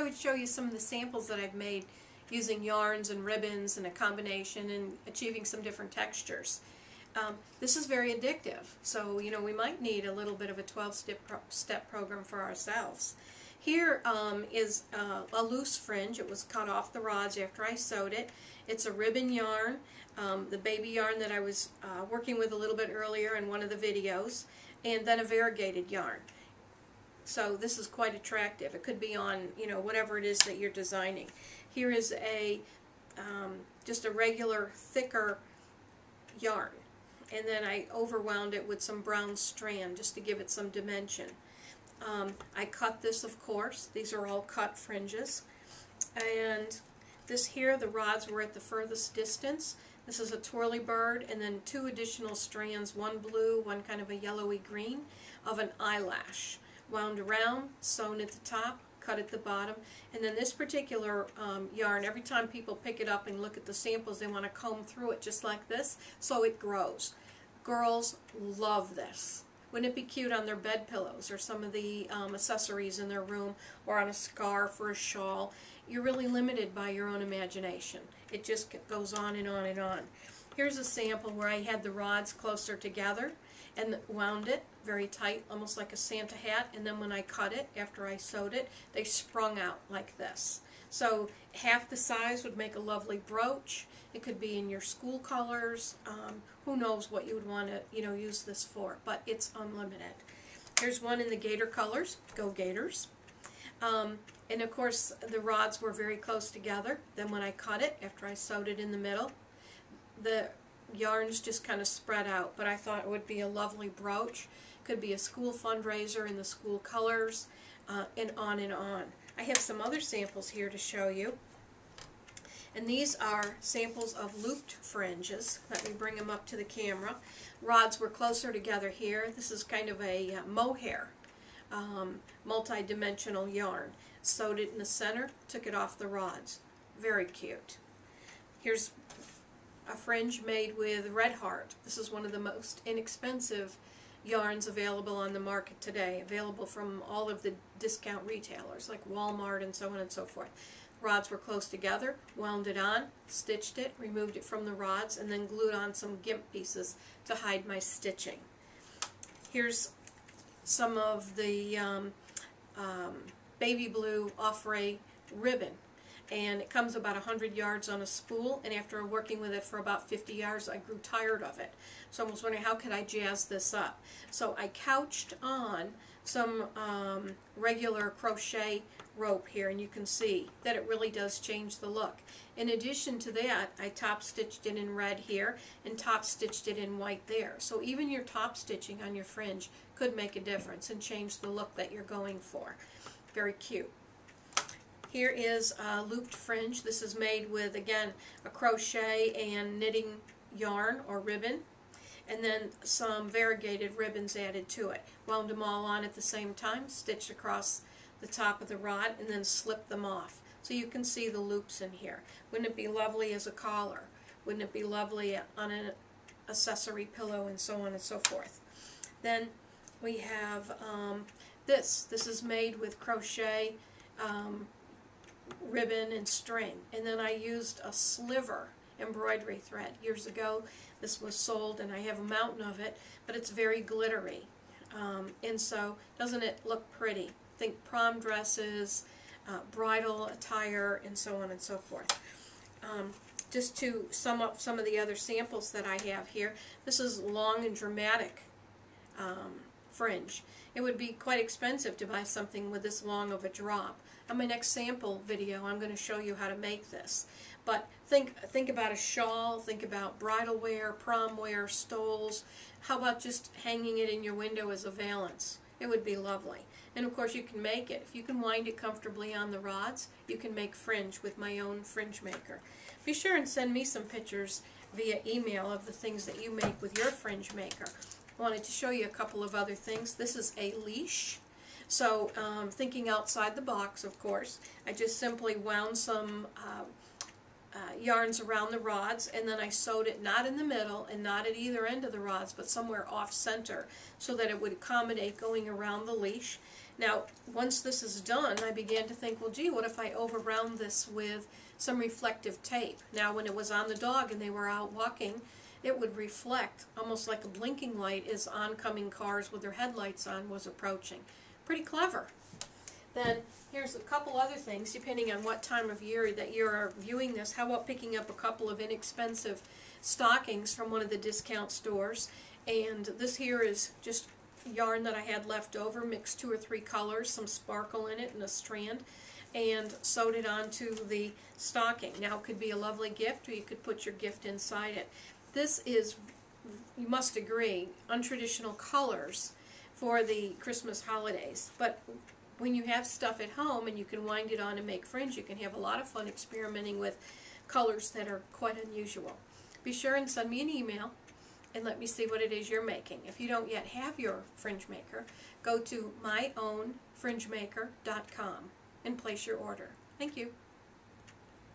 would show you some of the samples that I've made using yarns and ribbons and a combination and achieving some different textures. This is very addictive, so you know we might need a little bit of a 12-step program for ourselves. Here is a loose fringe. It was cut off the rods after I sewed it. It's a ribbon yarn, the baby yarn that I was working with a little bit earlier in one of the videos, and then a variegated yarn. So this is quite attractive. It could be on, you know, whatever it is that you're designing. Here is a just a regular thicker yarn, and then I overwound it with some brown strand just to give it some dimension. I cut this, of course. These are all cut fringes. And this here, the rods were at the furthest distance. This is a twirly bird, and then 2 additional strands, one blue, one kind of a yellowy green, of an eyelash. Wound around, sewn at the top, cut at the bottom. And then this particular yarn, every time people pick it up and look at the samples, they want to comb through it just like this, so it grows. Girls love this. Wouldn't it be cute on their bed pillows or some of the accessories in their room, or on a scarf or a shawl? You're really limited by your own imagination. It just goes on and on and on. Here's a sample where I had the rods closer together and wound it very tight, almost like a Santa hat, and then when I cut it, after I sewed it, they sprung out like this. So half the size would make a lovely brooch. It could be in your school colors. Who knows what you would want to, you know, use this for, but it's unlimited. Here's one in the gator colors. Go Gators. And of course the rods were very close together. Then when I cut it, after I sewed it in the middle, the yarns just kind of spread out, but I thought it would be a lovely brooch. Could be a school fundraiser in the school colors, and on and on. I have some other samples here to show you. And these are samples of looped fringes. Let me bring them up to the camera. Rods were closer together here. This is kind of a mohair, multi-dimensional yarn. Sewed it in the center, took it off the rods. Very cute. Here's a fringe made with red heart. This is one of the most inexpensive yarns available on the market today, available from all of the discount retailers like Walmart and so on and so forth. Rods were close together, wound it on, stitched it, removed it from the rods, and then glued on some gimp pieces to hide my stitching. Here's some of the baby blue Offray ribbon, and it comes about 100 yards on a spool, and after working with it for about 50 yards I grew tired of it. So I was wondering, how could I jazz this up? So I couched on some regular crochet rope here, and you can see that it really does change the look. In addition to that, I top stitched it in red here and top stitched it in white there. So even your top stitching on your fringe could make a difference and change the look that you're going for. Very cute. Here is a looped fringe. This is made with, again, a crochet and knitting yarn or ribbon, and then some variegated ribbons added to it. Wound them all on at the same time, stitched across the top of the rod, and then slipped them off. So you can see the loops in here. Wouldn't it be lovely as a collar? Wouldn't it be lovely on an accessory pillow, and so on and so forth? Then we have this. This is made with crochet, ribbon, and string. And then I used a sliver embroidery thread. Years ago this was sold, and I have a mountain of it, but it's very glittery. And so, doesn't it look pretty? Think prom dresses, bridal attire, and so on and so forth. Just to sum up some of the other samples that I have here, this is long and dramatic fringe. It would be quite expensive to buy something with this long of a drop. On my next sample video, I'm going to show you how to make this. But think about a shawl, think about bridal wear, prom wear, stoles. How about just hanging it in your window as a valance? It would be lovely. And of course you can make it. If you can wind it comfortably on the rods, you can make fringe with my own fringe maker. Be sure and send me some pictures via email of the things that you make with your fringe maker. I wanted to show you a couple of other things. This is a leash. So thinking outside the box, of course, I just simply wound some yarns around the rods, and then I sewed it not in the middle and not at either end of the rods, but somewhere off center, so that it would accommodate going around the leash. Now, once this is done, I began to think, well, gee, what if I over-round this with some reflective tape? Now, when it was on the dog and they were out walking, it would reflect, almost like a blinking light as oncoming cars with their headlights on was approaching. Pretty clever. Then, here's a couple other things, depending on what time of year that you're viewing this. How about picking up a couple of inexpensive stockings from one of the discount stores? And this here is just yarn that I had left over, mixed 2 or 3 colors, some sparkle in it and a strand, and sewed it onto the stocking. Now it could be a lovely gift, or you could put your gift inside it. This is, you must agree, untraditional colors for the Christmas holidays, but when you have stuff at home and you can wind it on and make fringe, you can have a lot of fun experimenting with colors that are quite unusual. Be sure and send me an email and let me see what it is you're making. If you don't yet have your fringe maker, go to myownfringemaker.com and place your order. Thank you.